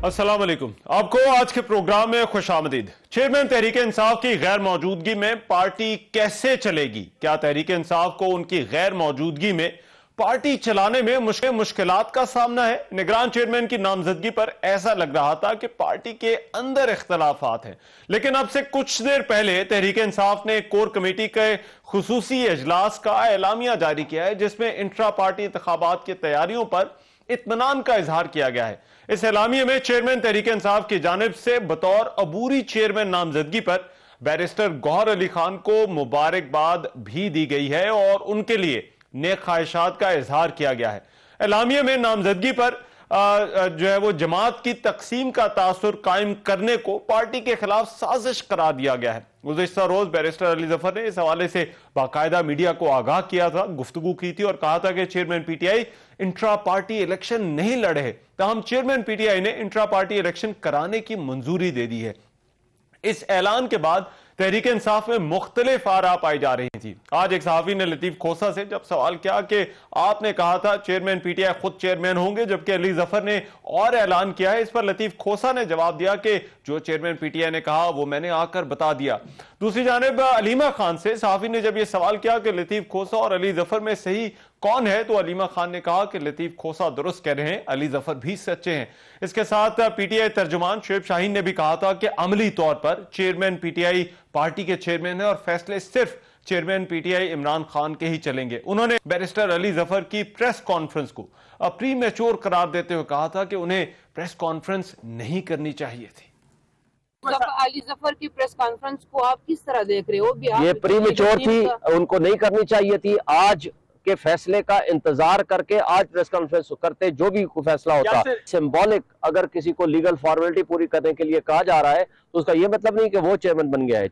अस्सलाम वालेकुम। आपको आज के प्रोग्राम में खुशामदीद। चेयरमैन तहरीक इंसाफ की गैर मौजूदगी में पार्टी कैसे चलेगी? क्या तहरीक इंसाफ को उनकी गैर मौजूदगी में पार्टी चलाने में मुश्किलात का सामना है? निगरान चेयरमैन की नामजदगी पर ऐसा लग रहा था कि पार्टी के अंदर इख्तलाफात हैं, लेकिन अब से कुछ देर पहले तहरीक इंसाफ ने कोर कमेटी के खुसूसी इजलास का एलामिया जारी किया है, जिसमें इंट्रा पार्टी इंतखाबात की तैयारियों पर इत्मीनान का इजहार किया गया है। इस एलामिये में चेयरमैन तहरीक इंसाफ की जानिब से बतौर अबूरी चेयरमैन नामजदगी पर बैरिस्टर गौहर अली खान को मुबारकबाद भी दी गई है और उनके लिए नेक ख्वाहिशात का इजहार किया गया है। एलामिये में नामजदगी पर जो है वो जमात की तकसीम का तासुर कायम करने को पार्टी के खिलाफ साजिश करार दिया गया है। गुज़िश्ता रोज बैरिस्टर अली जफर ने इस हवाले से बाकायदा मीडिया को आगाह किया था, गुफ्तगू की थी और कहा था कि chairman PTI intra party election नहीं लड़े, ताहम चेयरमैन पीटीआई ने इंट्रा पार्टी इलेक्शन कराने की मंजूरी दे दी है। इस ऐलान के बाद तहरीक इंसाफ में मुख्तलिफ आरा पाई जा रही थी। आज एक सहाफी ने लतीफ खोसा से जब सवाल किया कि आपने कहा था चेयरमैन पीटीआई खुद चेयरमैन होंगे, जबकि अली जफर ने और ऐलान किया है, इस पर लतीफ खोसा ने जवाब दिया कि जो चेयरमैन पीटीआई ने कहा वो मैंने आकर बता दिया। दूसरी जानिब अलीमा खान से सहाफी ने जब यह सवाल किया कि लतीफ खोसा और अली जफर में सही कौन है, तो अलीमा खान ने कहा कि लतीफ खोसा दुरुस्त कह रहे हैं, अली जफर भी सच्चे हैं। इसके साथ पीटीआई तर्जुमान शुएब शाहीन ने भी कहा था कि अमली तौर पर चेयरमैन पीटीआई पार्टी के चेयरमैन है और फैसले सिर्फ चेयरमैन पीटीआई इमरान खान के ही चलेंगे। उन्होंने बैरिस्टर अली जफर की प्रेस कॉन्फ्रेंस को प्री मैच्योर करार देते हुए कहा था कि उन्हें प्रेस कॉन्फ्रेंस नहीं करनी चाहिए थी। अली जफर की प्रेस कॉन्फ्रेंस को आप किस तरह देख रहे हो? ये प्री मैच्योर थी, उनको नहीं करनी चाहिए थी। आज के फैसले का इंतजार करके आज प्रेस कॉन्फ्रेंस करते, जो भी फैसला होता सिंबॉलिक, अगर किसी को लीगल फॉर्मेलिटी पूरी करने के लिए कहा जा रहा है तो उसका यह मतलब नहीं कि वो चेयरमैन बन गया है।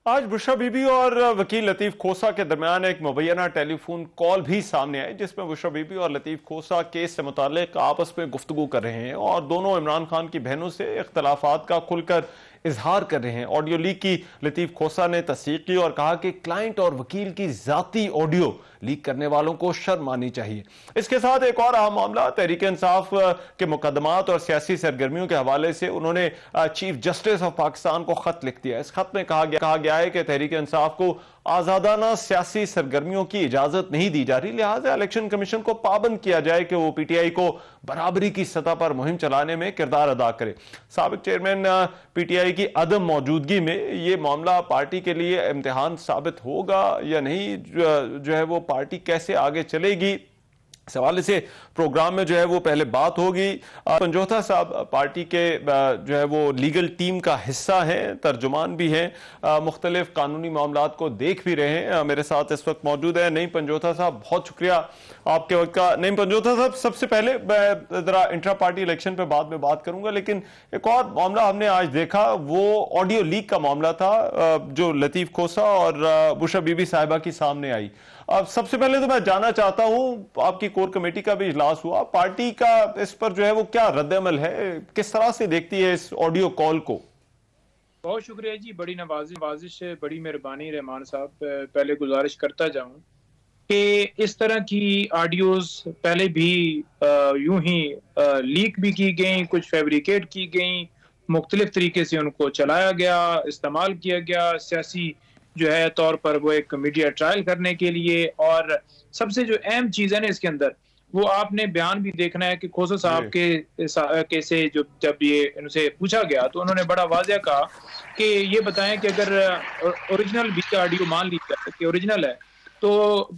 आज बुशरा बीबी और वकील लतीफ खोसा के दरमियान एक मुबैना टेलीफोन कॉल भी सामने आई, जिसमें बुशरा बीबी और लतीफ खोसा केस से मुताल्लिक आपस में गुफ्तगू कर रहे हैं और दोनों इमरान खान की बहनों से इख्तलाफात का खुलकर इजहार कर रहे हैं। ऑडियो लीक की लतीफ खोसा ने तस्दीक की और कहा कि क्लाइंट और वकील की जाती ऑडियो लीक करने वालों को शर्म आनी चाहिए। इसके साथ एक और अहम मामला, तहरीक इंसाफ के मुकदमात और सियासी सरगर्मियों के हवाले से उन्होंने चीफ जस्टिस ऑफ पाकिस्तान को खत लिख दिया। इस खत में कहा गया है कि तहरीक इंसाफ को आजादाना सियासी सरगर्मियों की इजाजत नहीं दी जा रही, लिहाजा इलेक्शन कमीशन को पाबंद किया जाए कि वो पीटीआई को बराबरी की सतह पर मुहिम चलाने में किरदार अदा करे। साबिक चेयरमैन पीटीआई की अदम मौजूदगी में ये मामला पार्टी के लिए इम्तिहान साबित होगा या नहीं, जो है वो पार्टी कैसे आगे चलेगी, इस हवाले से प्रोग्राम में जो है वो पहले बात होगी। पंजोथा साहब पार्टी के जो है वो लीगल टीम का हिस्सा हैं, तर्जुमान भी हैं, मुख्तलिफ कानूनी मामलात को देख भी रहे हैं, मेरे साथ इस वक्त मौजूद है नईम पंजोथा साहब। बहुत शुक्रिया आपके वक्त का। नईम पंजोथा साहब, सबसे पहले मैं जरा इंट्रा पार्टी इलेक्शन पे बाद में बात करूंगा, लेकिन एक और मामला हमने आज देखा, वो ऑडियो लीक का मामला था जो लतीफ खोसा और बुशरा बीबी साहिबा की सामने आई। अब सबसे पहले तो मैं जानना चाहता हूं, आपकी कोर कमेटी का भी इजलास हुआ, पार्टी का इस पर जो है वो क्या रद्द-ए-अमल है, किस तरह से देखती है इस ऑडियो कॉल को? बहुत शुक्रिया जी, बड़ी नवाजिश है, बड़ी मेहरबानी रहमान साहब। पहले गुजारिश करता जाऊं कि इस तरह की ऑडियोज पहले भी यूं ही लीक भी की गई, कुछ फैब्रिकेट की गई, मुख्तलिफ तरीके से उनको चलाया गया, इस्तेमाल किया गया सियासी जो है तौर पर वो एक मीडिया ट्रायल करने के लिए। और सबसे जो अहम चीज़ है ना इसके अंदर, वो आपने बयान भी देखना है कि खोसा साहब के से जो जब ये इनसे पूछा गया तो उन्होंने बड़ा वाज़ेह कहा कि ये बताएं कि अगर ओरिजिनल भी ऑडियो मान ली जाए कि ओरिजिनल है, तो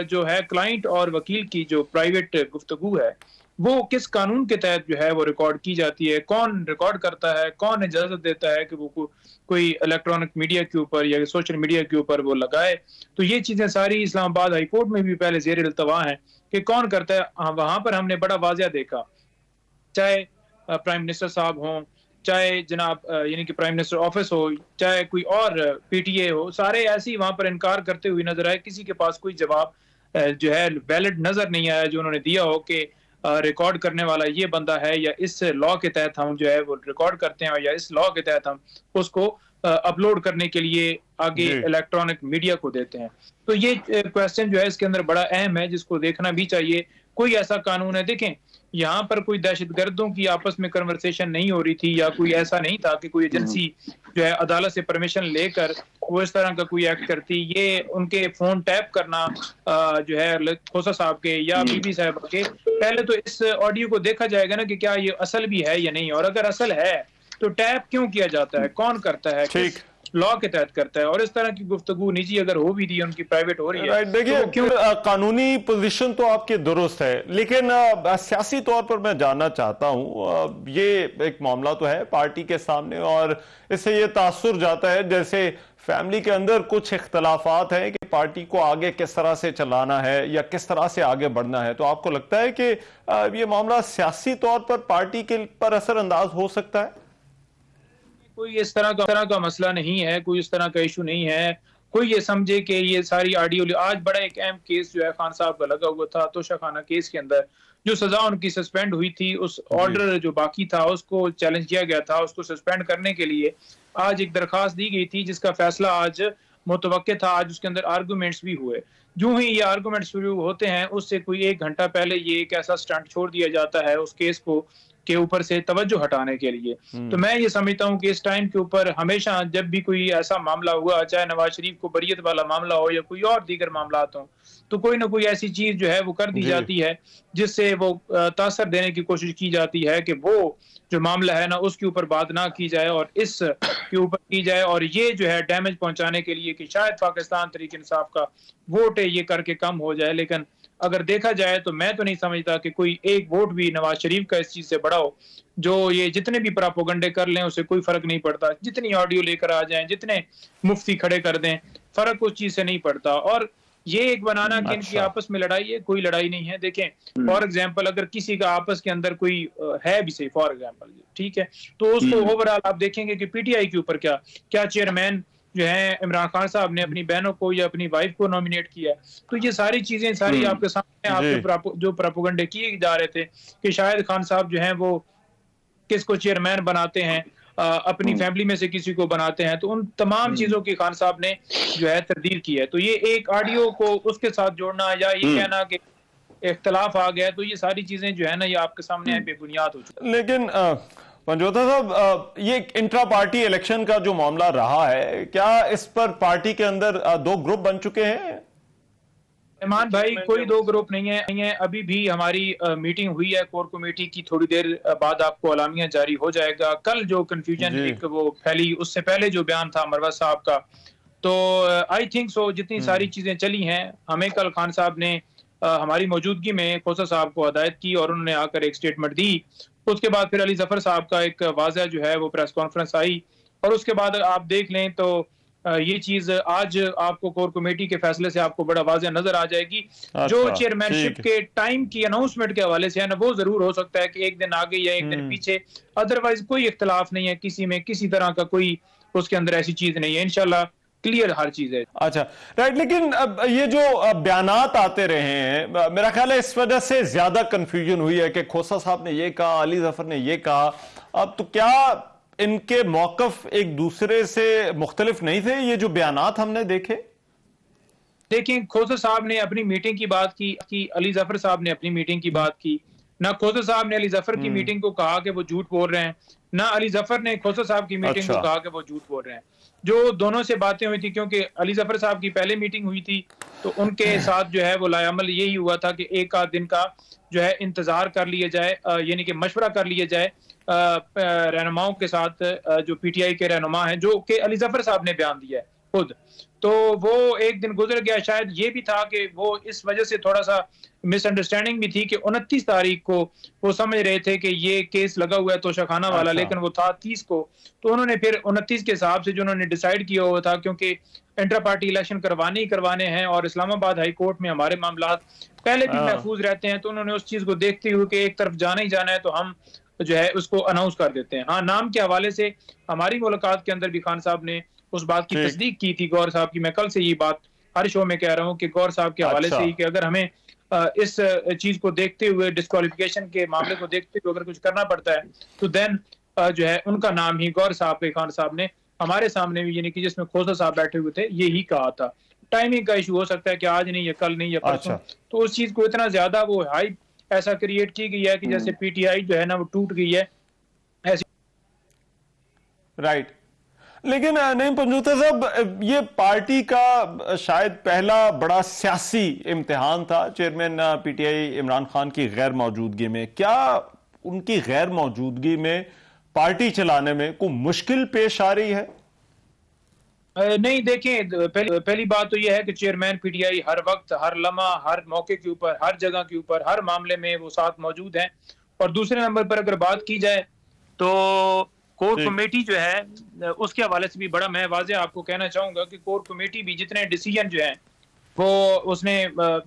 जो है क्लाइंट और वकील की जो प्राइवेट गुफ्तगू है वो किस कानून के तहत जो है वो रिकॉर्ड की जाती है, कौन रिकॉर्ड करता है, कौन इजाजत देता है कि वो कोई इलेक्ट्रॉनिक मीडिया के ऊपर या सोशल मीडिया के ऊपर वो लगाए। तो ये चीजें सारी इस्लामाबाद हाई कोर्ट में भी पहले ज़ेर इल्तवा हैं कि कौन करता है। वहां पर हमने बड़ा वाज़ेह देखा, चाहे प्राइम मिनिस्टर साहब हों, चाहे जनाब यानी कि प्राइम मिनिस्टर ऑफिस हो, चाहे कोई और पीटीए हो, सारे ऐसे ही वहां पर इनकार करते हुए नजर आए। किसी के पास कोई जवाब जो है वैलिड नजर नहीं आया जो उन्होंने दिया हो कि रिकॉर्ड करने वाला ये बंदा है या इस लॉ के तहत हम जो है वो रिकॉर्ड करते हैं या इस लॉ के तहत हम उसको अपलोड करने के लिए आगे इलेक्ट्रॉनिक मीडिया को देते हैं। तो ये क्वेश्चन जो है इसके अंदर बड़ा अहम है जिसको देखना भी चाहिए। कोई ऐसा कानून है? देखें, यहाँ पर कोई दहशतगर्दों की आपस में कन्वर्सेशन नहीं हो रही थी, या कोई ऐसा नहीं था कि कोई एजेंसी जो है अदालत से परमिशन लेकर वो इस तरह का कोई एक्ट करती। ये उनके फोन टैप करना जो है खोसा साहब के या बीबी साहब के, पहले तो इस ऑडियो को देखा जाएगा ना कि क्या ये असल भी है या नहीं, और अगर असल है तो टैप क्यों किया जाता है, कौन करता है, किस लॉ के तहत करता है। और इस तरह की गुफ्तगू निजी अगर हो भी रही है, उनकी प्राइवेट हो रही है, देखिए तो क्यों? कानूनी पोजीशन तो आपकी दुरुस्त है, लेकिन सियासी तौर पर मैं जानना चाहता हूं, ये एक मामला तो है पार्टी के सामने, और इससे ये तासुर जाता है जैसे फैमिली के अंदर कुछ इख्तलाफात हैं कि पार्टी को आगे किस तरह से चलाना है या किस तरह से आगे बढ़ना है। तो आपको लगता है कि ये मामला सियासी तौर पर पार्टी के पर असरअंदाज हो सकता है? कोई इस तरह का मसला नहीं है, कोई इस तरह का इशू नहीं है। कोई ये समझे कि ये सारी ऑडियो, आज बड़ा एक अहम केस जो है खान साहब का लगा हुआ था, तोशाखाना केस के अंदर जो सजा उनकी सस्पेंड हुई थी, उस ऑर्डर जो बाकी था उसको चैलेंज किया गया था, उसको सस्पेंड करने के लिए आज एक दरखास्त दी गई थी जिसका फैसला आज मुतवक्के था। आज उसके अंदर आर्गूमेंट्स भी हुए। जो ही ये आर्गूमेंट्स शुरू होते हैं उससे कोई 1 घंटा पहले ये एक ऐसा स्टंट छोड़ दिया जाता है उस केस को के ऊपर से तवज्जो हटाने के लिए। तो मैं ये समझता हूँ कि इस टाइम के ऊपर हमेशा जब भी कोई ऐसा मामला हुआ, चाहे नवाज शरीफ को बरियत वाला मामला हो या कोई और दीगर मामला हो, तो कोई ना कोई ऐसी चीज जो है वो कर दी जाती है जिससे वो तासर देने की कोशिश की जाती है कि वो जो मामला है ना उसके ऊपर बात ना की जाए और इस के ऊपर की जाए, और ये जो है डैमेज पहुंचाने के लिए कि शायद पाकिस्तान तहरीक इंसाफ का वोट है ये करके कम हो जाए। लेकिन अगर देखा जाए तो मैं तो नहीं समझता कि कोई एक वोट भी नवाज शरीफ का इस चीज से बड़ा हो। जो ये जितने भी प्रोपेगेंडे कर लें उससे कोई फर्क नहीं पड़ता, जितनी ऑडियो लेकर आ जाएं, जितने मुफ्ती खड़े कर दें, फर्क उस चीज से नहीं पड़ता। और ये एक बनाना कि इनकी आपस में लड़ाई है, कोई लड़ाई नहीं है। देखें फॉर एग्जांपल अगर किसी का आपस के अंदर कोई है भी सही फॉर एग्जांपल, ठीक है, तो उसको ओवरऑल आप देखेंगे कि पीटीआई के ऊपर क्या चेयरमैन जो है इमरान खान साहब ने अपनी बहनों को या अपनी वाइफ को नॉमिनेट किया। तो ये सारी चीजें सारी आपके सामने, आपके जो प्रोपेगेंडे किए जा रहे थे कि शायद खान साहब जो हैं वो किसको चेयरमैन बनाते हैं, अपनी फैमिली में से किसी को बनाते हैं, तो उन तमाम चीजों की खान साहब ने जो है तरदीद की है। तो ये एक ऑडियो को उसके साथ जोड़ना या ये कहना कि इख्तलाफ आ गया, तो ये सारी चीजें जो है ना ये आपके सामने बेबुनियाद हो चुकी। लेकिन पंजोता साहब, ये इंट्रा पार्टी इलेक्शन का जो मामला रहा है, क्या इस पर पार्टी के अंदर 2 ग्रुप बन चुके हैं? रहमान भाई, कोई 2 ग्रुप नहीं है। अभी भी हमारी मीटिंग हुई है कोर कमेटी की, थोड़ी देर बाद आपको अलामिया जारी हो जाएगा। कल जो कंफ्यूजन एक वो फैली, उससे पहले जो बयान था मरवत साहब का, तो आई थिंक सो जितनी सारी चीजें चली हैं, हमें कल खान साहब ने हमारी मौजूदगी में खोसा साहब को हदायत की और उन्होंने आकर एक स्टेटमेंट दी। उसके बाद फिर अली जफर साहब का एक वाज़ह जो है वो प्रेस कॉन्फ्रेंस आई, और उसके बाद आप देख लें तो ये चीज आज आपको कोर कमेटी के फैसले से आपको बड़ा वाज़ह नजर आ जाएगी। जो चेयरमैनशिप के टाइम की अनाउंसमेंट के हवाले से है ना, वो जरूर हो सकता है कि एक दिन आगे या एक दिन पीछे, अदरवाइज कोई इख्तलाफ नहीं है किसी में, किसी तरह का कोई उसके अंदर ऐसी चीज नहीं है। इंशाल्लाह क्लियर हर चीज है। अच्छा, राइट। लेकिन अब ये जो बयानात आते रहे हैं, मेरा ख्याल है इस वजह से ज्यादा कंफ्यूजन हुई है कि खोसा साहब ने ये कहा, अली जफर ने ये कहा। अब तो क्या इनके मौकफ एक दूसरे से मुख्तलिफ नहीं थे? ये जो बयानात हमने देखे, देखिए खोसा साहब ने अपनी मीटिंग की बात की, अली जफर साहब ने अपनी मीटिंग की बात की। ना खोसा साहब ने अली जफर की मीटिंग को कहा कि वो झूठ बोल रहे हैं, ना अली जफर ने खोसा साहब की मीटिंग को कहा कि वो झूठ बोल रहे हैं। जो दोनों से बातें हुई थी, क्योंकि अली जफर साहब की पहले मीटिंग हुई थी, तो उनके साथ जो है वो लायामल यही हुआ था कि एक आध दिन का जो है इंतजार कर लिया जाए, यानी कि मशवरा कर लिया जाए रहनुमाओं के साथ, जो पीटीआई के रहनुमा हैं, जो कि अली जफर साहब ने बयान दिया है खुद। तो वो एक दिन गुजर गया। शायद ये भी था कि वो इस वजह से थोड़ा सा मिसअंडरस्टैंडिंग भी थी कि 29 तारीख को वो समझ रहे थे कि ये केस लगा हुआ है तोशाखाना वाला, लेकिन वो था 30 को। तो उन्होंने फिर 29 के हिसाब से जो उन्होंने डिसाइड किया हुआ था, क्योंकि इंटर पार्टी इलेक्शन करवाने ही करवाने हैं और इस्लामाबाद हाई कोर्ट में हमारे मामला पहले भी महफूज रहते हैं, तो उन्होंने उस चीज को देखते हुए कि एक तरफ जाना ही जाना है तो हम जो है उसको अनाउंस कर देते हैं। हाँ, नाम के हवाले से हमारी मुलाकात के अंदर भी खान साहब ने उस बात की तस्दीक की थी गौर साहब की। मैं कल से ये बात हर शो में कह रहा हूँ कि गौर साहब के हवाले से ही कि अगर हमें इस चीज को देखते हुए, डिस्क्वालिफिकेशन के मामले को देखते हुए अगर कुछ करना पड़ता है, तो देन जो है उनका नाम ही गौर साहब के खान साहब ने हमारे सामने भी, यानी कि जिसमें खोसा साहब बैठे हुए थे, ये ही कहा था। टाइमिंग का इशू हो सकता है कि आज नहीं या कल नहीं या परसों। तो उस चीज को इतना ज्यादा वो हाइप ऐसा क्रिएट की गई है कि जैसे पीटीआई जो है ना वो टूट गई है ऐसी। राइट, लेकिन नहीं पंजोथा साहब, ये पार्टी का शायद पहला बड़ा सियासी इम्तिहान था चेयरमैन पीटीआई इमरान खान की गैर मौजूदगी में। क्या उनकी गैर मौजूदगी में पार्टी चलाने में कोई मुश्किल पेश आ रही है? नहीं, देखें, पहली बात तो यह है कि चेयरमैन पीटीआई हर वक्त, हर लम्हा, हर मौके के ऊपर, हर जगह के ऊपर, हर मामले में वो साथ मौजूद हैं। और दूसरे नंबर पर अगर बात की जाए तो कोर कमेटी जो है उसके हवाले से भी बड़ा मैं वाज़ेह आपको कहना चाहूंगा कि कोर कमेटी भी जितने डिसीजन जो हैं वो उसने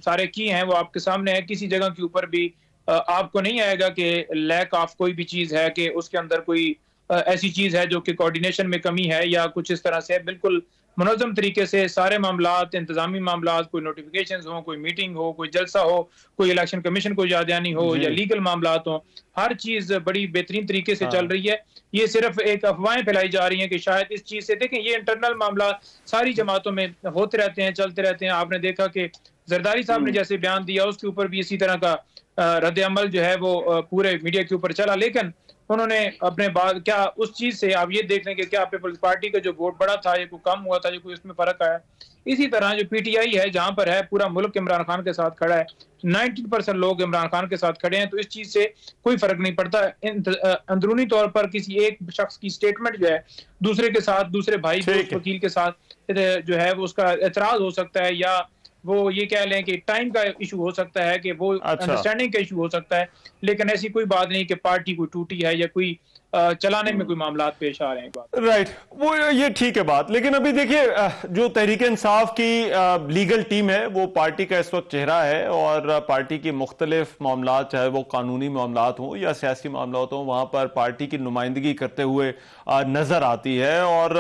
सारे किए हैं वो आपके सामने है। किसी जगह के ऊपर भी आपको नहीं आएगा कि लैक ऑफ कोई भी चीज है, कि उसके अंदर कोई ऐसी चीज है जो कि कोऑर्डिनेशन में कमी है या कुछ इस तरह से। बिल्कुल मुनज़्ज़म तरीके से सारे मामलात, इंतजामी मामलात, कोई नोटिफिकेशंस हो, कोई मीटिंग हो, कोई जलसा हो, कोई इलेक्शन कमीशन को यादयानी हो या लीगल मामलात हो, हर चीज बड़ी बेहतरीन तरीके से चल रही है। ये सिर्फ एक अफवाहें फैलाई जा रही हैं कि शायद इस चीज से, देखें ये इंटरनल मामला सारी जमातों में होते रहते हैं, चलते रहते हैं। आपने देखा कि जरदारी साहब ने जैसे बयान दिया उसके ऊपर भी इसी तरह का रद्द अमल जो है वो पूरे मीडिया के ऊपर चला, लेकिन उन्होंने अपने बाद क्या उस चीज से आप ये देख लें कि क्या पीपल्स पार्टी का जो वोट बढ़ा था ये कोई कम हुआ था, ये कोई इसमें फर्क आया। इसी तरह जो पीटीआई है जहां पर है पूरा मुल्क इमरान खान के साथ खड़ा है, 90% लोग इमरान खान के साथ खड़े हैं, तो इस चीज से कोई फर्क नहीं पड़ता। अंदरूनी तौर पर किसी एक शख्स की स्टेटमेंट जो है दूसरे के साथ, दूसरे भाई दोस्त वकील के साथ जो है वो उसका एतराज हो सकता है, या वो ये कह लें कि टाइम का इशू हो सकता है, कि वो अंडरस्टैंडिंग का इशू हो सकता है, लेकिन ऐसी कोई बात नहीं कि पार्टी कोई टूटी है या कोई चलाने में कोई मामलात पेश आ रहे हैं। राइट, वो ये ठीक है बात, लेकिन अभी देखिए जो तहरीक इंसाफ की लीगल टीम है वो पार्टी का इस वक्त चेहरा है, और पार्टी की मुख्तलिफ मामलात, चाहे वो कानूनी मामलात हों या सियासी मामलात हों, वहां पर पार्टी की नुमाइंदगी करते हुए नजर आती है। और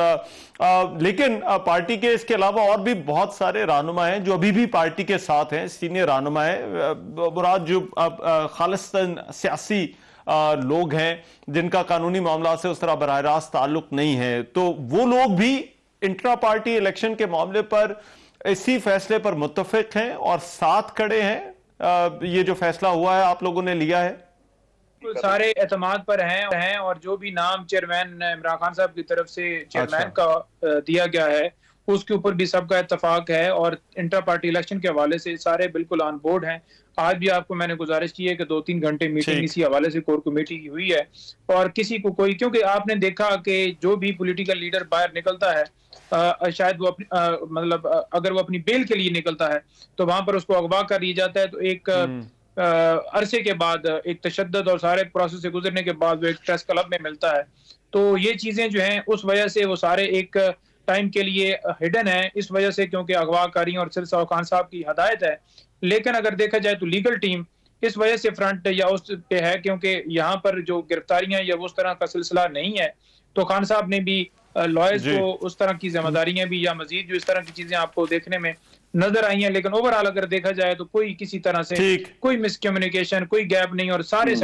लेकिन पार्टी के इसके अलावा और भी बहुत सारे रहनुमा हैं जो अभी भी पार्टी के साथ हैं, सीनियर रहनुमा है, मुराद जो खालिस्तान सियासी लोग हैं जिनका कानूनी मामला से उस तरह बराह रास्त ताल्लुक नहीं है, तो वो लोग भी इंट्रा पार्टी इलेक्शन के मामले पर इसी फैसले पर मुत्तफिक हैं और साथ खड़े हैं। ये जो फैसला हुआ है आप लोगों ने लिया है, सारे एतमाद पर हैं और जो भी नाम चेयरमैन इमरान खान साहब की तरफ से चेयरमैन का दिया गया है उसके ऊपर भी सबका इत्तफाक है, और इंटर पार्टी इलेक्शन के हवाले से सारे बिल्कुल ऑन बोर्ड हैं। आज भी आपको मैंने गुजारिश की है कि 2-3 घंटे मीटिंग इसी हवाले से कोर कमेटी की हुई है, और किसी को कोई, क्योंकि आपने देखा कि जो भी पॉलिटिकल लीडर बाहर निकलता है शायद वो अपनी मतलब अगर वो अपनी बेल के लिए निकलता है तो वहां पर उसको अगवा कर लिया जाता है, तो एक अरसे के बाद, एक तशद्दुद और सारे प्रोसेस से गुजरने के बाद वो एक प्रेस क्लब में मिलता है। तो ये चीजें जो हैं उस वजह से वो सारे एक टाइम के लिए हिडन है, इस वजह से क्योंकि अगवाकारी और सिलसिला खान साहब की हदायत है। लेकिन अगर देखा जाए तो लीगल टीम इस वजह से फ्रंट या उस पे है क्योंकि यहाँ पर जो गिरफ्तारियां या उस तरह का सिलसिला नहीं है, तो खान साहब ने भी लॉयर्स को उस तरह की जिम्मेदारियां भी या मजीद जो इस तरह की चीजें आपको देखने में नजर आई हैं। लेकिन ओवरऑल अगर देखा जाए तो कोई किसी तरह से कोई मिसकम्युनिकेशन, कोई गैप नहीं, और सारे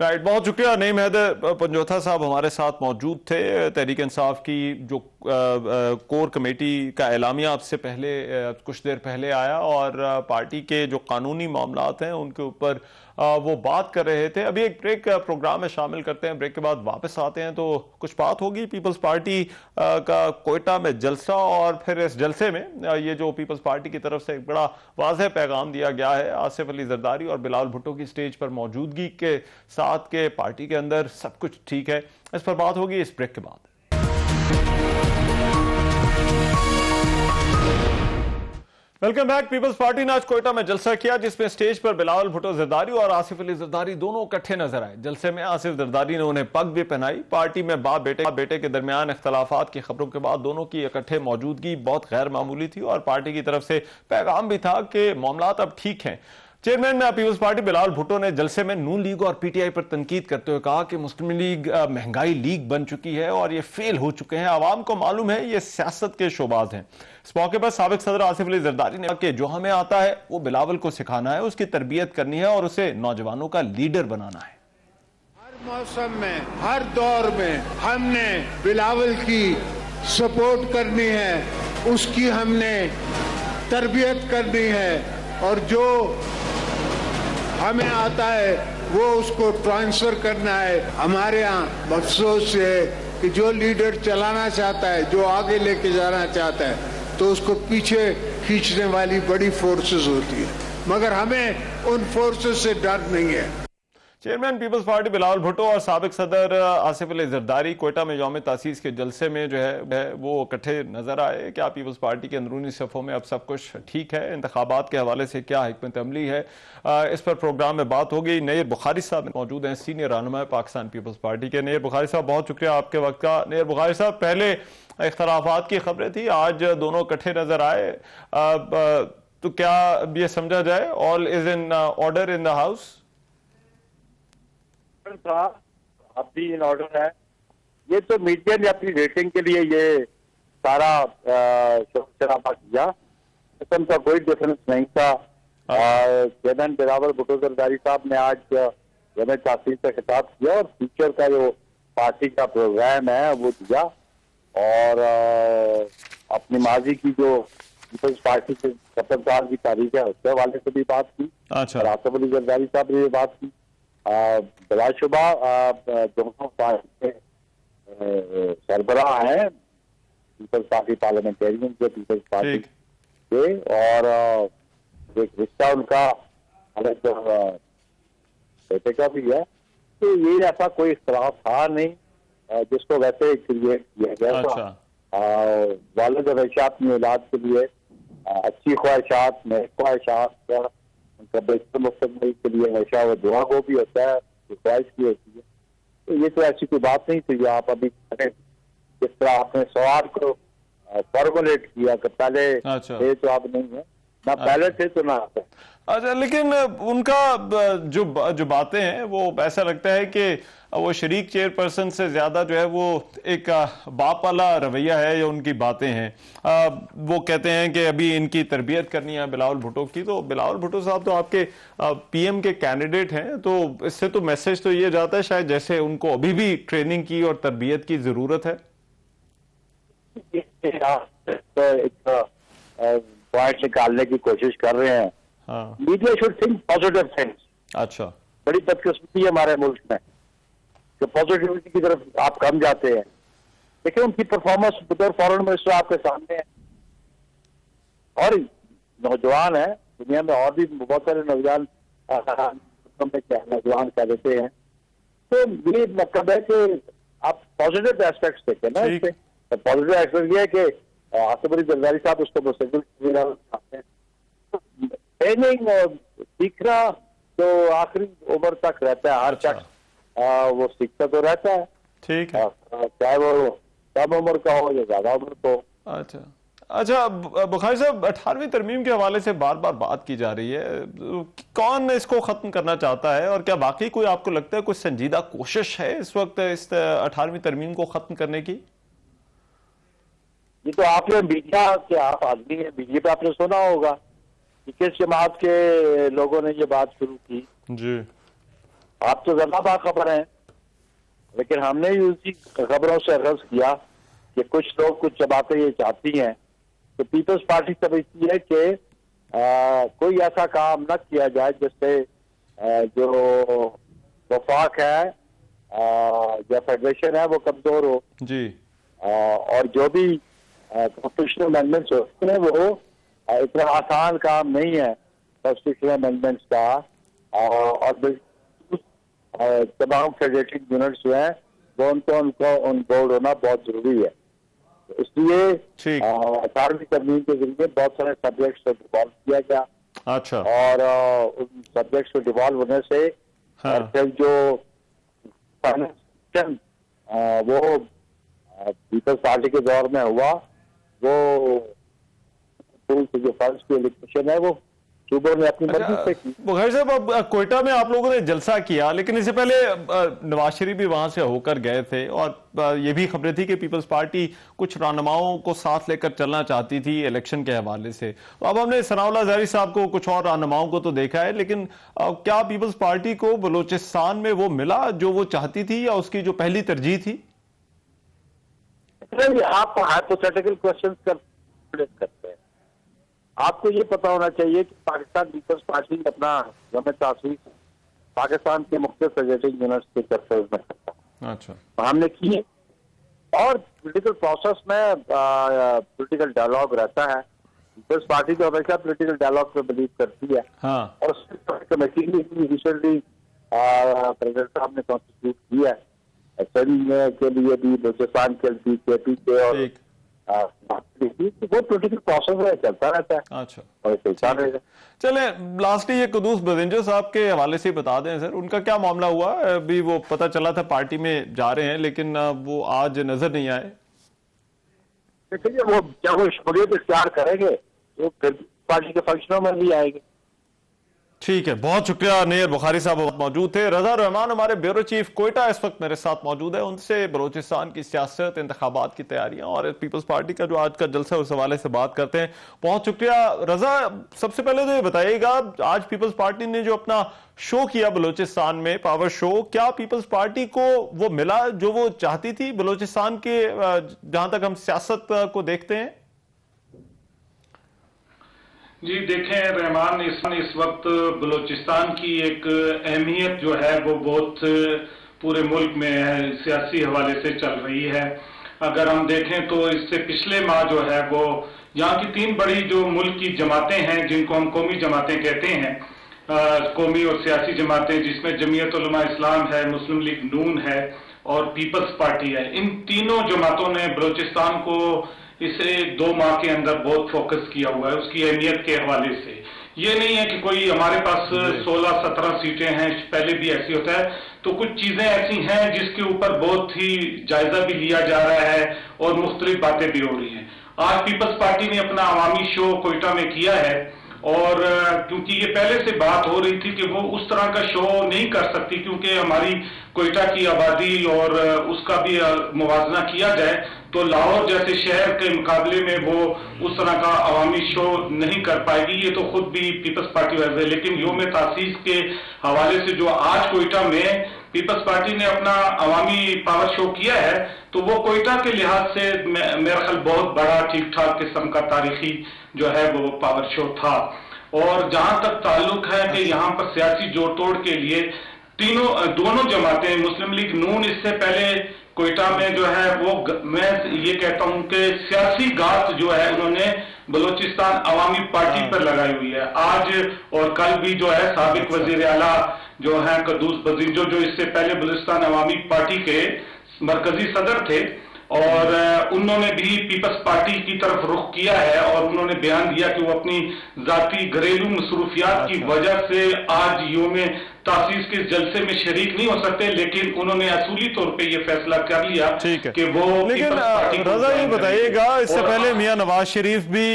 राइट, बहुत शुक्रिया। नईम हैदर पंजोथा साहब हमारे साथ मौजूद थे। तहरीक इंसाफ की जो कोर कमेटी का एलामिया आपसे पहले कुछ देर पहले आया और पार्टी के जो कानूनी मामलात हैं उनके ऊपर वो बात कर रहे थे। अभी एक ब्रेक प्रोग्राम में शामिल करते हैं, ब्रेक के बाद वापस आते हैं तो कुछ बात होगी पीपल्स पार्टी का कोयटा में जलसा, और फिर इस जलसे में ये जो पीपल्स पार्टी की तरफ से एक बड़ा वाज़ेह पैगाम दिया गया है आसिफ अली जरदारी और बिलावल भुट्टो की स्टेज पर मौजूदगी के साथ के पार्टी के अंदर सब कुछ ठीक है, इस पर बात होगी इस ब्रेक के बाद। Welcome back. पीपल्स पार्टी ने आज कोयटा में जलसा किया जिसमें स्टेज पर बिलावल भुट्टो जरदारी और आसिफ अली जरदारी दोनों इकट्ठे नजर आए। जलसे में आसिफ जरदारी ने उन्हें पग भी पहनाई। पार्टी में बाप बेटे के दरमियान इख्तलाफात की खबरों के बाद दोनों की इकट्ठे मौजूदगी बहुत गैर मामूली थी और पार्टी की तरफ से पैगाम भी था कि मामलात अब ठीक हैं। चेयरमैन पीपल्स पार्टी बिलावल भुट्टो ने जलसे में नून लीग और पीटीआई पर तनकीद करते हुए कहा कि मुस्लिम लीग महंगाई लीग बन चुकी है और ये फेल हो चुके हैं। आवाम को मालूम है ये सियासत के शोबाज हैं। इस मौके पर साबिक सदर आसिफ अली जरदारी ने कहा कि जो हमें आता है वो बिलावल को सिखाना है, उसकी तरबियत करनी है और उसे नौजवानों का लीडर बनाना है। हर मौसम में, हर दौर में हमने बिलावल की सपोर्ट करनी है, उसकी हमने तरबियत करनी है और जो हमें आता है वो उसको ट्रांसफर करना है। हमारे यहाँ अफसोस है कि जो लीडर चलाना चाहता है, जो आगे लेके जाना चाहता है, तो उसको पीछे खींचने वाली बड़ी फोर्सेस होती है, मगर हमें उन फोर्सेस से डर नहीं है। चेयरमैन पीपल्स पार्टी बिलावल भुट्टो और साबिक सदर आसिफ अली जरदारी कोयटा में यौम तासीस के जलसे में जो है वो इकट्ठे नजर आए। क्या पीपल्स पार्टी के अंदरूनी सफ़ों में अब सब कुछ ठीक है? इंतखाबात के हवाले से क्या हिकमत अमली है? इस पर प्रोग्राम में बात होगी। नैयर बुखारी साहब मौजूद हैं, सीनियर रहनुमा पाकिस्तान पीपल्स पार्टी के। नैयर बुखारी साहब, बहुत शुक्रिया आपके वक्त का। नैयर बुखारी साहब, पहले इख्तलाफात की खबरें थी, आज दोनों इकट्ठे नजर आए, तो क्या ये समझा जाए all is in order in the house? अब भी इन ऑर्डर है। ये तो मीडिया ने अपनी रेटिंग के लिए ये सारा शराबा किया, किस्म का कोई डिफरेंस नहीं था। चेयरमैन बिलावल भुट्टो जरदारी साहब ने आज यौम तासीस से खिताब किया और फ्यूचर का जो पार्टी का प्रोग्राम है वो दिया, और अपनी माजी की जो पीपल्स पार्टी के 70 साल की तारीख है उसके हवाले से भी बात की। अच्छा। और आसिफ अली जरदारी साहब ने ये बात की। बिलाशुबा दोनों पार्टी के सरबराह हैं, पीपल्स पार्टी पार्लियामेंटेरियन के, पीपल्स पार्टी के, और एक रिश्ता उनका अलग बेटे का भी है। तो ये ऐसा कोई इख्तलाफ था नहीं जिसको वैसे क्रिएट किया गया था। वालिद हमेशा अपनी औलाद के लिए अच्छी ख्वाहिशात, नेक ख्वाहिशात, उनका बेहतर मुस्तकबिल के लिए हमेशा वो दुआ को भी होता है, ख्वाहिश भी होती है। तो ये तो ऐसी कोई बात नहीं थी। आप अभी जिस तरह आपने सवाल को फॉर्मुलेट किया कि पहले थे तो आप नहीं है, ना पहले थे तो ना आते। अच्छा, लेकिन उनका जो बातें हैं वो ऐसा लगता है कि वो शरीक चेयरपर्सन से ज्यादा जो है वो एक बाप वाला रवैया है, या उनकी बातें हैं। वो कहते हैं कि अभी इनकी तरबियत करनी है बिलावल भुट्टो की। तो बिलावल भुट्टो साहब तो आपके पीएम के कैंडिडेट हैं, तो इससे तो मैसेज तो ये जाता है शायद जैसे उनको अभी भी ट्रेनिंग की और तरबियत की जरूरत है। पॉइंट निकालने की कोशिश कर रहे हैं। Media should think positive things. अच्छा, बड़ी बदकिस्मती है हमारे मुल्क में कि पॉजिटिविटी की तरफ आप कम जाते हैं। देखिए उनकी परफॉर्मेंस बतौर फॉरेन मिनिस्टर आपके सामने है, और नौजवान है दुनिया में, और भी बहुत सारे नौजवान नौजवान कह देते हैं। तो ये मतलब है कि आप पॉजिटिव एस्पेक्ट्स देखें ना इससे। तो पॉजिटिव एस्पेक्ट ये है कि आसिफ अली जरदारी साहब उसको मुस्तकिल ट्रेनिंग सीखना तो आखिरी उम्र तक रहता है, हर शख्स वो सीखता तो रहता है। ठीक है, चाहे वो कम उम्र का हो या ज्यादा उम्र का हो। अच्छा बुखारी साहब, 18वीं तरमीम के हवाले से बार बार बात की जा रही है, कौन इसको खत्म करना चाहता है, और क्या वाकई कोई आपको लगता है कोई संजीदा कोशिश है इस वक्त इस 18वीं तरमीम को खत्म करने की? ये तो आपने मीडिया के, आप आदमी है, मीडिया पे आपने सुना होगा कि किस जमात के लोगों ने ये बात शुरू की जी। आप तो ज्यादा बाखबर हैं, लेकिन हमने ही उसी खबरों से अर्ज किया कि कुछ लोग कुछ जमातें ये चाहती हैं। तो पीपल्स पार्टी समझती है कि कोई ऐसा काम न किया जाए जिससे जो वफाक है या फेडरेशन है वो कमजोर हो जी, और जो भी कॉन्स्टिट्यूशनल अमेंडमेंट्स होते हैं वो इतना आसान काम नहीं है कॉन्स्टिट्यूशनल अमेंडमेंट्स का, और तमाम फेडरेटिंग यूनिट्स जो हैं वो उनको ऑन बोर्ड होना बहुत जरूरी है। तो इसलिए 18वीं तरमीम के जरिए बहुत सारे सब्जेक्ट्स को डिवॉल्व किया गया। अच्छा, और उन सब्जेक्ट्स को डिवॉल्व होने से फिर जो फाइनेंस वो पीपल्स पार्टी के दौर में हुआ, वो जो फंड्स की एलोकेशन है वो सूबों ने अपनी मर्जी से की। बुखारी साहब, अब कोयटा में आप लोगों ने जलसा किया, लेकिन इससे पहले नवाज शरीफ भी वहां से होकर गए थे, और ये भी खबरें थी कि पीपल्स पार्टी कुछ रहनुमाओं को साथ लेकर चलना चाहती थी इलेक्शन के हवाले से। तो अब हमने सनाउल्लाह ज़हरी साहब को, कुछ और रहनुमाओं को तो देखा है, लेकिन क्या पीपल्स पार्टी को बलोचिस्तान में वो मिला जो वो चाहती थी, या उसकी जो पहली तरजीह थी? आप हाइपोथेटिकल क्वेश्चन मैनिपुलेट करते हैं। आपको ये पता होना चाहिए कि पाकिस्तान पीपल्स पार्टी अपना जमे तासीस पाकिस्तान के मुख्तलिफ सजेटिंग यूनिट्स के चर्चे में करता है। अच्छा, हमने किए और पॉलिटिकल प्रोसेस में पॉलिटिकल डायलॉग रहता है। पीपल्स पार्टी तो हमेशा पॉलिटिकल डायलॉग पे बिलीव करती है। हाँ, और कमेटी भी रिसेंटली प्रेसिडेंट साहब ने कॉन्स्टिट्यूट किया है के लिए भी, बलूचिस्तान के लिए, केपी के और वो पॉलिटिकल प्रोसेस में चलता रहता है। अच्छा, और चलता रहेगा। चले लास्टली ये कुदूस बदिंजो साहब के हवाले से बता दें सर, उनका क्या मामला हुआ? अभी वो पता चला था पार्टी में जा रहे हैं, लेकिन वो आज नजर नहीं आए। देखिए वो क्या वो शमूलियत इख्तियार करेंगे तो फिर पार्टी के फंक्शनों में भी आएंगे। ठीक है, बहुत शुक्रिया। नैयर बुखारी साहब मौजूद थे। रजा रहमान हमारे ब्यूरो चीफ कोयटा इस वक्त मेरे साथ मौजूद है। उनसे बलूचिस्तान की सियासत, इंतखाबात की तैयारियां और पीपल्स पार्टी का जो आज का जलसा है उस हवाले से बात करते हैं। बहुत शुक्रिया रजा। सबसे पहले तो ये बताइएगा, आज पीपल्स पार्टी ने जो अपना शो किया बलूचिस्तान में, पावर शो, क्या पीपल्स पार्टी को वो मिला जो वो चाहती थी बलूचिस्तान के, जहां तक हम सियासत को देखते हैं? जी देखें रहमान, इस वक्त बलूचिस्तान की एक अहमियत जो है वो बहुत पूरे मुल्क में सियासी हवाले से चल रही है। अगर हम देखें तो इससे पिछले माह जो है वो यहाँ की 3 बड़ी जो मुल्क की जमातें हैं, जिनको हम कौमी जमातें कहते हैं, कौमी और सियासी जमातें, जिसमें जमीयत उलमा इस्लाम है, मुस्लिम लीग नून है और पीपल्स पार्टी है, इन तीनों जमातों ने बलूचिस्तान को इसे 2 माह के अंदर बहुत फोकस किया हुआ है उसकी अहमियत के हवाले से। ये नहीं है कि कोई हमारे पास 16-17 सीटें हैं, पहले भी ऐसी होता है, तो कुछ चीजें ऐसी हैं जिसके ऊपर बहुत ही जायजा भी लिया जा रहा है और मुख्तलिफ बातें भी हो रही हैं। आज पीपल्स पार्टी ने अपना अवामी शो कोयटा में किया है और क्योंकि ये पहले से बात हो रही थी कि वो उस तरह का शो नहीं कर सकती, क्योंकि हमारी कोयटा की आबादी और उसका भी मुवाजना किया जाए तो लाहौर जैसे शहर के मुकाबले में वो उस तरह का अवामी शो नहीं कर पाएगी। ये तो खुद भी पीपल्स पार्टी वैसे, लेकिन योम तासीस के हवाले से जो आज कोयटा में पीपल्स पार्टी ने अपना अवामी पावर शो किया है, तो वो कोयटा के लिहाज से मेरा ख्याल बहुत बड़ा ठीक ठाक किस्म का तारीखी जो है वो पावर शो था। और जहां तक ताल्लुक है कि यहाँ पर सियासी जोड़ तोड़ के लिए दोनों जमातें, मुस्लिम लीग नून इससे पहले कोयटा में जो है वो, मैं ये कहता हूं कि सियासी गात जो है उन्होंने बलूचिस्तान अवामी पार्टी पर लगाई हुई है। आज और कल भी जो है साबिक वजीर आला जो है कुदूस बदिंजो, जो इससे पहले बलूचिस्तान अवामी पार्टी के मरकजी सदर थे, और उन्होंने भी पीपल्स पार्टी की तरफ रुख किया है और उन्होंने बयान दिया कि वो अपनी जाती घरेलू मसरूफियात की वजह से आज योम तासीस के जलसे में शरीक नहीं हो सकते, लेकिन उन्होंने असूली तौर पे ये फैसला कर लिया कि वो। लेकिन रजा ये बताइएगा, इससे पहले मियां नवाज शरीफ भी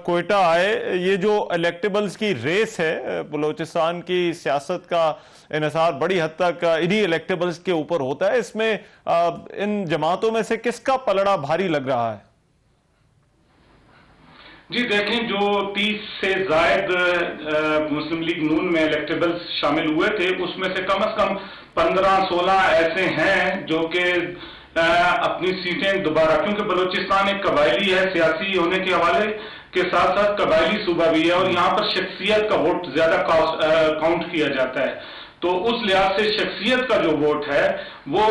कोयटा आए। ये जो इलेक्टेबल्स की रेस है बलूचिस्तान की सियासत का इन्हिसार बड़ी हद तक इन्हीं इलेक्टेबल्स के ऊपर होता है, इसमें इन जमातों में से किसका पलड़ा भारी लग रहा है? जी देखें, जो 30 से जायद मुस्लिम लीग नून में इलेक्टेबल्स शामिल हुए थे, उसमें से कम 15-16 ऐसे हैं जो कि अपनी सीटें दोबारा, क्योंकि बलूचिस्तान एक कबायली है, सियासी होने के हवाले के साथ साथ कबायली सूबा भी है और यहाँ पर शख्सियत का वोट ज्यादा काउंट किया जाता है। तो उस लिहाज से शख्सियत का जो वोट है वो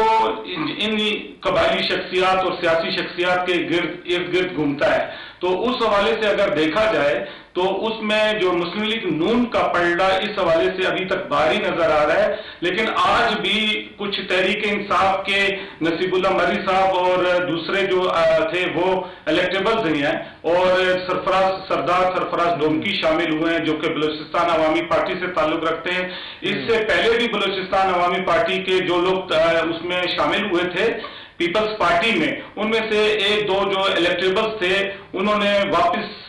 इन कबायली शख्सियात और सियासी शख्सियात के इर्द गिर्द घूमता है। तो उस हवाले से अगर देखा जाए तो उसमें जो मुस्लिम लीग नून का पलड़ा इस हवाले से अभी तक भारी नजर आ रहा है, लेकिन आज भी कुछ तहरीक इंसाफ के नसीबुल्लाह मरी साहब और दूसरे जो थे वो इलेक्टेबल्स नहीं है, और सरदार सरफराज डोमकी शामिल हुए हैं जो कि बलूचिस्तान अवामी पार्टी से ताल्लुक रखते हैं। इससे पहले भी बलूचिस्तान अवामी पार्टी के जो लोग उसमें शामिल हुए थे पीपल्स पार्टी में, उनमें से 1-2 जो इलेक्टेबल्स थे उन्होंने वापस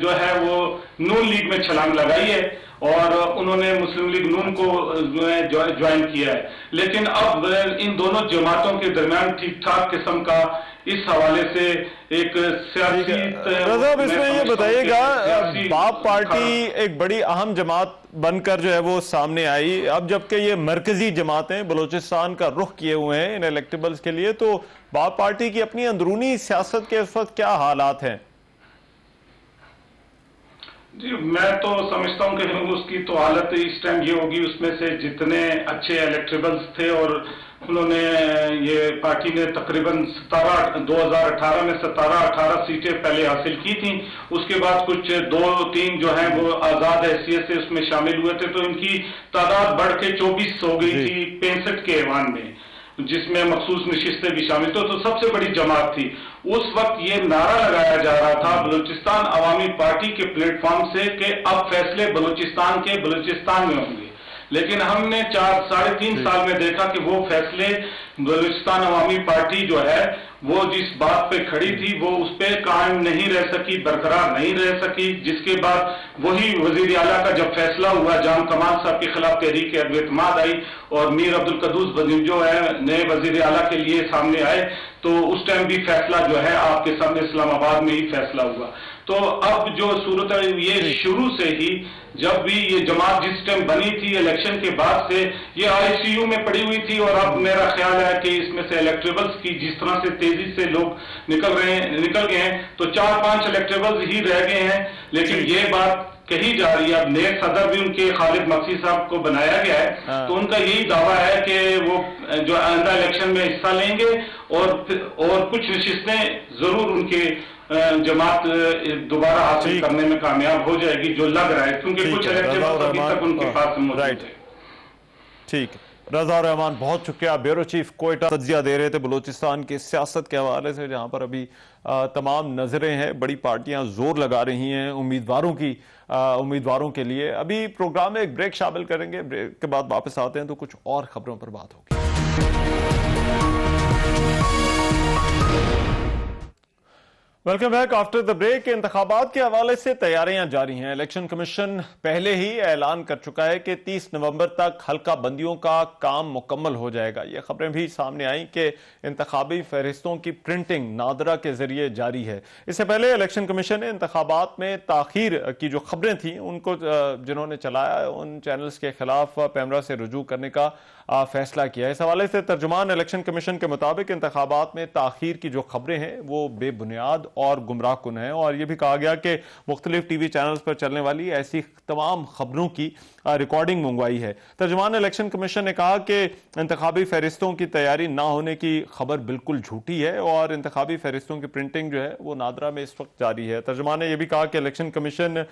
जो है वो नून लीग में छलांग लगाई है और उन्होंने मुस्लिम लीग नून को ज्वाइन किया है। लेकिन अब इन दोनों जमातों के दरमियान ठीक ठाक किस्म का इस हवाले से एक सियासी रजा, इसमें ये बताइएगा, बाप पार्टी एक बड़ी अहम जमात बनकर जो है वो सामने आई, अब जबकि ये मरकजी जमातें बलूचिस्तान का रुख किए हुए हैं इन इलेक्टेबल्स के लिए, तो बाप पार्टी की अपनी अंदरूनी सियासत के इस वक्त क्या हालात हैं? जी, मैं तो समझता हूं कि उसकी तो हालत इस टाइम ये होगी, उसमें से जितने अच्छे इलेक्टेबल्स थे और उन्होंने ये पार्टी ने तकरीबन 2018 में 17-18 सीटें पहले हासिल की थी, उसके बाद कुछ 2-3 जो हैं वो आजाद हैसियत से उसमें शामिल हुए थे, तो इनकी तादाद बढ़ के 24 हो गई थी 65 के ऐवान में, जिसमें मखसूस नशिस्तें भी शामिल तो सबसे बड़ी जमात थी। उस वक्त ये नारा लगाया जा रहा था बलूचिस्तान अवामी पार्टी के प्लेटफॉर्म से कि अब फैसले बलूचिस्तान के बलूचिस्तान में होंगे, लेकिन हमने 4-3.5 साल में देखा कि वो फैसले बलूचिस्तान अवामी पार्टी जो है वो जिस बात पे खड़ी थी वो उस पर कायम नहीं रह सकी, बरकरार नहीं रह सकी, जिसके बाद वही वजीर आला का जब फैसला हुआ, जाम कमाल साहब के खिलाफ तहरीक अद्व-ए-इत्तेमाद आई और मीर अब्दुल कद्दूस बदीम जो है नए वजीर आला के लिए सामने आए, तो उस टाइम भी फैसला जो है आपके सामने इस्लामाबाद में ही फैसला हुआ। तो अब जो सूरत है ये शुरू से ही, जब भी ये जमात जिस टाइम बनी थी इलेक्शन के बाद से ये ICU में पड़ी हुई थी, और अब मेरा ख्याल है कि इसमें से इलेक्टेबल्स की जिस तरह से तेजी से लोग निकल गए हैं, तो 4-5 इलेक्टेबल्स ही रह गए हैं। लेकिन ये बात कही जा रही है, अब नए सदर भी उनके खालिद मक्सी साहब को बनाया गया है, तो उनका यही दावा है कि वो जो आइंदा इलेक्शन में हिस्सा लेंगे और कुछ नशिस्तें जरूर उनके जमात दोबारा हासिल करने में कामयाब हो जाएगी, जो लग रहा है, क्योंकि कुछ इलेक्टेबल्स अभी तक उनके पास मौजूद है। ठीक, रजा रहमान बहुत शुक्रिया। ब्यूरो चीफ कोयटा तज्जिया दे रहे थे बलूचिस्तान की सियासत के हवाले से, जहां पर अभी तमाम नजरें हैं, बड़ी पार्टियां जोर लगा रही हैं उम्मीदवारों के लिए। अभी प्रोग्राम में एक ब्रेक शामिल करेंगे, ब्रेक के बाद वापस आते हैं तो कुछ और खबरों पर बात होगी। Welcome back after the break. इंतखाबात के हवाले से तैयारियां जारी हैं। इलेक्शन कमीशन पहले ही ऐलान कर चुका है कि 30 नवंबर तक हल्का बंदियों का काम मुकम्मल हो जाएगा। ये खबरें भी सामने आई कि इंतखाबी फहरिस्तों की प्रिंटिंग नादरा के जरिए जारी है। इससे पहले इलेक्शन कमीशन ने इंतखाबात में ताखीर की जो खबरें थी उनको जिन्होंने चलाया उन चैनल्स के खिलाफ पैमरा से रुजू करने का फैसला किया। इस हवाले से तर्जुमान इलेक्शन कमीशन के मुताबिक इंतखाबात में ताखीर की जो खबरें हैं वो बेबुनियाद और गुमराह कुन है, और यह भी कहा गया कि मुख्तलिफ टीवी चैनल्स पर चलने वाली ऐसी तमाम खबरों की रिकॉर्डिंग मंगवाई है। तर्जुमान इलेक्शन कमीशन ने कहा कि इंतखाबी फहरिस्तों की तैयारी ना होने की खबर बिल्कुल झूठी है और इंतखाबी फहरिस्तों की प्रिंटिंग जो है वो नादरा में इस वक्त जारी है। तर्जुमान ने यह भी कहा कि इलेक्शन कमीशन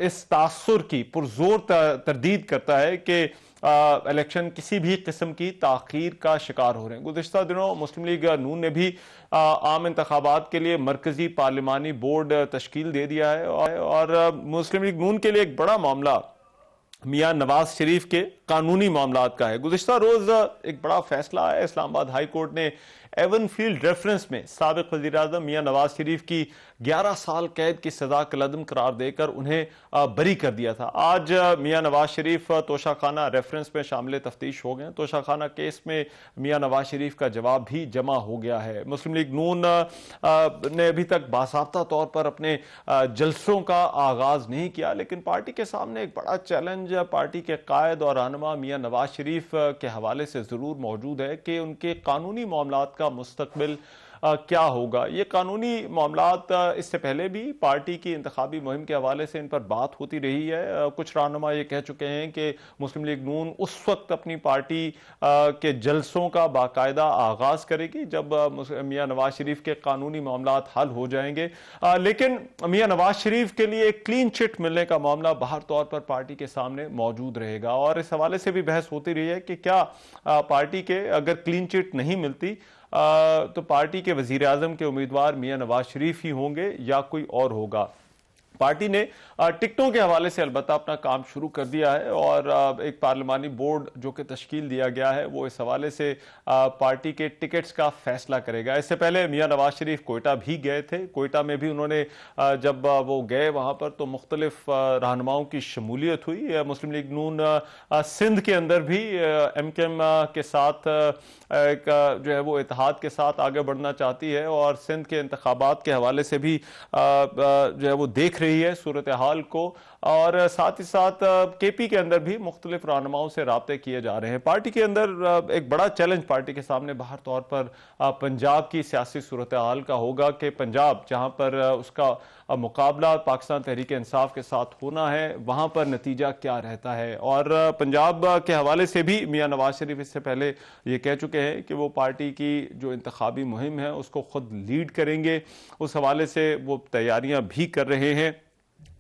इस तासुर की पुरजोर तरदीद करता है कि इलेक्शन किसी भी किस्म की ताखीर का शिकार हो रहे हैं। गुज़िश्ता दिनों मुस्लिम लीग नून ने भी आम इंतखाबात के लिए मरकजी पार्लिमानी बोर्ड तश्कील दे दिया है, और मुस्लिम लीग नून के लिए एक बड़ा मामला मियां नवाज शरीफ के कानूनी मामलात का है। गुज़िश्ता रोज एक बड़ा फैसला है, इस्लामाबाद हाई कोर्ट ने एवन फील्ड रेफरेंस में साबिक वज़ीर-ए-आज़म मियां नवाज शरीफ की 11 साल कैद की सजा कलअदम करार देकर उन्हें बरी कर दिया था। आज मियां नवाज शरीफ तोशाखाना रेफरेंस में शामिल तफ्तीश हो गए। तोशाखाना केस में मियां नवाज शरीफ का जवाब भी जमा हो गया है। मुस्लिम लीग नून ने अभी तक बासाब्ता तौर पर अपने जलसों का आगाज नहीं किया, लेकिन पार्टी के सामने एक बड़ा चैलेंज पार्टी के कायद और रहनुमा मियां नवाज शरीफ के हवाले से जरूर मौजूद है कि उनके कानूनी मामलात का मुस्तकबिल क्या होगा। ये कानूनी मामलात इससे पहले भी पार्टी की इंतखाबी मुहिम के हवाले से इन पर बात होती रही है। कुछ रहनुमा ये कह चुके हैं कि मुस्लिम लीग नून उस वक्त अपनी पार्टी के जलसों का बाकायदा आगाज करेगी जब मियां नवाज शरीफ के कानूनी मामलात हल हो जाएंगे, लेकिन मियां नवाज शरीफ के लिए एक क्लीन चिट मिलने का मामला बाहर तौर पर पार्टी के सामने मौजूद रहेगा। और इस हवाले से भी बहस होती रही है कि क्या पार्टी के अगर क्लीन चिट नहीं मिलती तो पार्टी के वजीर आजम के उम्मीदवार मियां नवाज शरीफ ही होंगे या कोई और होगा। पार्टी ने टिकटों के हवाले से अलबत्ता अपना काम शुरू कर दिया है और एक पार्लिमानी बोर्ड जो कि तश्कील दिया गया है वो इस हवाले से पार्टी के टिकट्स का फैसला करेगा। इससे पहले मियां नवाज शरीफ कोयटा भी गए थे। कोयटा में भी उन्होंने जब वो गए वहां पर तो मुख्तलिफ रहनुमाओं की शमूलियत हुई। मुस्लिम लीग नून सिंध के अंदर भी MKM के साथ एक जो है वो इत्तेहाद के साथ आगे बढ़ना चाहती है और सिंध के इंतखाबात के हवाले से भी जो है वो देख रही है सूरत हाल को, और साथ ही साथ केपी के अंदर भी मुख्तलिफ रहनुमाओं से राब्ते किए जा रहे हैं। पार्टी के अंदर एक बड़ा चैलेंज पार्टी के सामने बाहर तौर पर पंजाब की सियासी सूरत हाल का होगा कि पंजाब जहां पर उसका मुकाबला पाकिस्तान तहरीक इंसाफ के साथ होना है, वहां पर नतीजा क्या रहता है। और पंजाब के हवाले से भी मियां नवाज शरीफ इससे पहले ये कह चुके हैं कि वो पार्टी की जो इंतखाबी मुहिम है उसको खुद लीड करेंगे, उस हवाले से वो तैयारियां भी कर रहे हैं।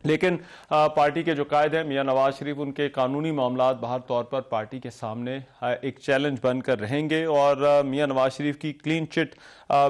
लेकिन पार्टी के जो कायद हैं मियां नवाज शरीफ, उनके कानूनी मामलात बाहर तौर पर पार्टी के सामने एक चैलेंज बनकर रहेंगे, और मियां नवाज शरीफ की क्लीन चिट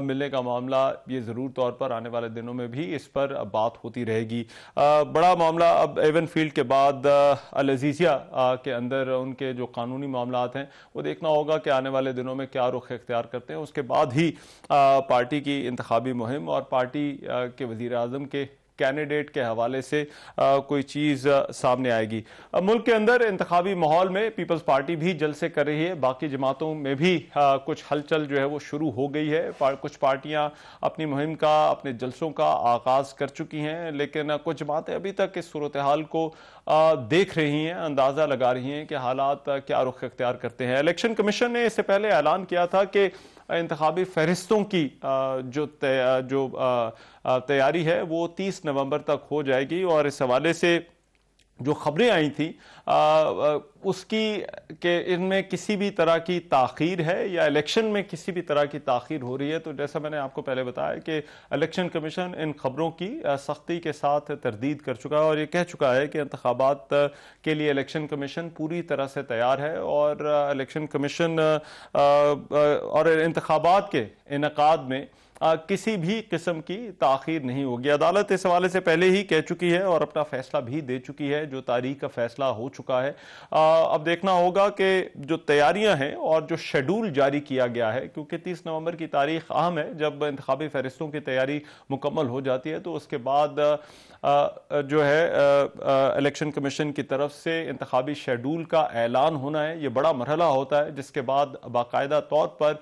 मिलने का मामला ये ज़रूर तौर पर आने वाले दिनों में भी इस पर बात होती रहेगी। बड़ा मामला अब एवन फील्ड के बाद अल अजीज़िया के अंदर उनके जो कानूनी मामलात हैं वो देखना होगा कि आने वाले दिनों में क्या रुख इख्तियार करते हैं। उसके बाद ही पार्टी की इंतखाबी मुहिम और पार्टी के वज़ीर आज़म के कैंडिडेट के हवाले से कोई चीज़ सामने आएगी। मुल्क के अंदर इंतखाबी माहौल में पीपल्स पार्टी भी जलसे कर रही है, बाकी जमातों में भी कुछ हलचल जो है वो शुरू हो गई है। कुछ पार्टियां अपनी मुहिम का, अपने जलसों का आगाज़ कर चुकी हैं, लेकिन कुछ जमातें अभी तक इस सूरत हाल को देख रही हैं, अंदाज़ा लगा रही हैं कि हालात क्या रुख इख्तियार करते हैं। इलेक्शन कमीशन ने इससे पहले ऐलान किया था कि इंतखाबी फहरिस्तों की जो तैयारी है वो 30 नवंबर तक हो जाएगी, और इस हवाले से जो खबरें आई थी उसकी कि इनमें किसी भी तरह की ताख़ीर है या इलेक्शन में किसी भी तरह की ताख़ीर हो रही है। तो जैसा मैंने आपको पहले बताया कि इलेक्शन कमीशन इन खबरों की सख्ती के साथ तरदीद कर चुका है और ये कह चुका है कि इंतखाबात के लिए इलेक्शन कमीशन पूरी तरह से तैयार है, और इलेक्शन कमीशन और इंतखाबात के इनेकाद में किसी भी किस्म की ताख़ीर नहीं होगी। अदालत इस हवाले से पहले ही कह चुकी है और अपना फैसला भी दे चुकी है, जो तारीख का फैसला हो चुका है। अब देखना होगा कि जो तैयारियां हैं और जो शेड्यूल जारी किया गया है, क्योंकि 30 नवंबर की तारीख अहम है, जब इंतखाबी फहरिस्तों की तैयारी मुकम्मल हो जाती है तो उसके बाद जो है इलेक्शन कमीशन की तरफ से इंतखाबी शेड्यूल का ऐलान होना है। ये बड़ा मरहला होता है जिसके बाद बाकायदा तौर पर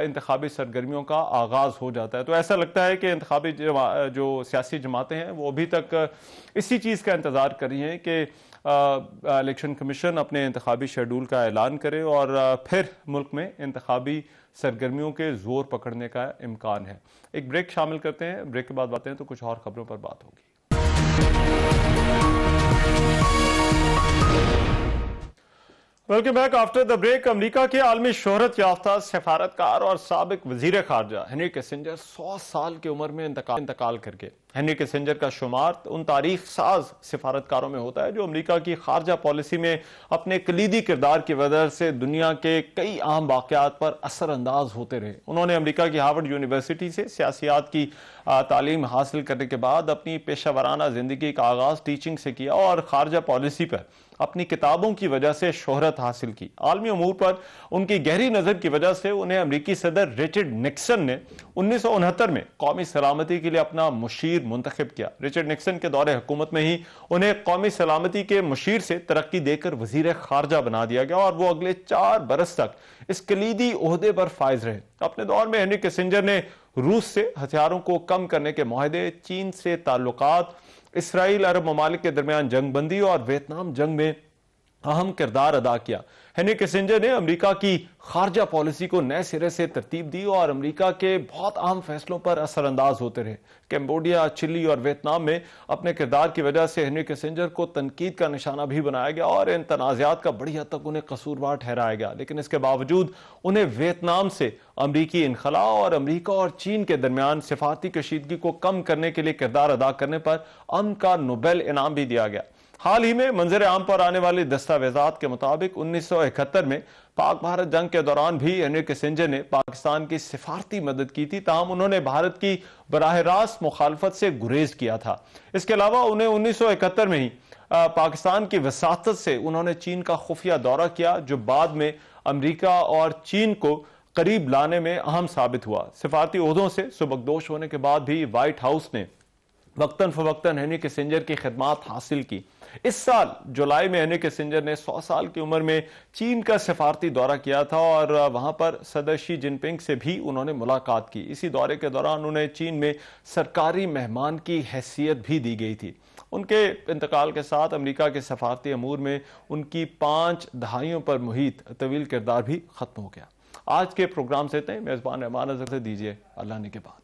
इंतखाबी सरगर्मियों का आगाज़ हो जाता है। तो ऐसा लगता है कि इंतखाबी जो सियासी जमातें हैं वो अभी तक इसी चीज़ का इंतज़ार कर रही हैं कि इलेक्शन कमीशन अपने इंतखाबी शेड्यूल का ऐलान करे और फिर मुल्क में इंतखाबी सरगर्मियों के जोर पकड़ने का इम्कान है। एक ब्रेक शामिल करते हैं, ब्रेक के बाद बातें हैं तो कुछ और खबरों पर बात होगी। Welcome back after the break. America के आलमी शोहरत याफ्ता सफारतकार और साबिक वजीर खारजा हेनरी किसिंजर 100 साल की उम्र में इंतकाल करके। हेनरी किसिंजर का शुमार उन तारीख साज सिफारतकारों में होता है जो अमरीका की खारजा पॉलिसी में अपने कलीदी किरदार की वजह से दुनिया के कई अहम वाक़यात पर असरअंदाज होते रहे। उन्होंने अमरीका की हार्वर्ड यूनिवर्सिटी से सियासियात की तालीम हासिल करने के बाद अपनी पेशा वराना जिंदगी का आगाज टीचिंग से किया और खारजा पॉलिसी पर अपनी किताबों की वजह से शोहरत हासिल की। आलमी अमूर पर उनकी गहरी नजर की वजह से उन्हें अमरीकी सदर रिचर्ड निक्सन ने 1969 में कौमी सलामती के लिए अपना मुशीर मुंतखब किया। रिचर्ड निक्सन के दौरे हुकूमत में ही उन्हें कौमी सलामती के मुशीर से तरक्की देकर वजीर खारजा बना दिया गया और वो अगले 4 बरस तक इस कलीदी ओहदे पर फायज रहे। अपने दौर में हेनरी किसिंजर ने रूस से हथियारों को कम करने के मुआहदे, चीन से ताल्लुकात, इसराइल अरब ममालिक के दरमियान जंगबंदी और वियतनाम जंग में अहम किरदार अदा किया। हेनरी किसिंजर ने अमेरिका की खारजा पॉलिसी को नए सिरे से तरतीब दी और अमेरिका के बहुत अहम फैसलों पर असरअंदाज होते रहे। कैम्बोडिया, चिली और वियतनाम में अपने किरदार की वजह से हेनरी किसिंजर को तनकीद का निशाना भी बनाया गया और इन तनाज़ात का बड़ी हद तक उन्हें कसूरवार ठहराया गया। लेकिन इसके बावजूद उन्हें वियतनाम से अमरीकी इनखला और अमरीका और चीन के दरमियान सिफारती कशीदगी को कम करने के लिए किरदार अदा करने पर अमन का नोबेल इनाम भी दिया गया। हाल ही में मंजर आम पर आने वाली दस्तावेजात के मुताबिक 1971 में पाक भारत जंग के दौरान भी हेनरी किसिंजर ने पाकिस्तान की सिफारती मदद की थी, ताहम उन्होंने भारत की बराह रास्त मुखालफत से गुरेज किया था। इसके अलावा उन्हें 1971 में ही पाकिस्तान की वसातत से उन्होंने चीन का खुफिया दौरा किया, जो बाद में अमरीका और चीन को करीब लाने में अहम साबित हुआ। सिफारती ओहदों से सुबकदोश होने के बाद भी व्हाइट हाउस ने वक्तन फवक्तन हेनरी किसिंजर की खिदमात हासिल की। इस साल जुलाई में हेनरी किसिंजर ने 100 साल की उम्र में चीन का सिफारती दौरा किया था और वहां पर सदर शी जिनपिंग से भी उन्होंने मुलाकात की। इसी दौरे के दौरान उन्हें चीन में सरकारी मेहमान की हैसियत भी दी गई थी। उनके इंतकाल के साथ अमेरिका के सफारती अमूर में उनकी 5 दहाइयों पर मुहित तवील किरदार भी खत्म हो गया। आज के प्रोग्राम से इतने। मेज़बान रहमान अज़हर से दीजिए अल्लाह ने के बाद।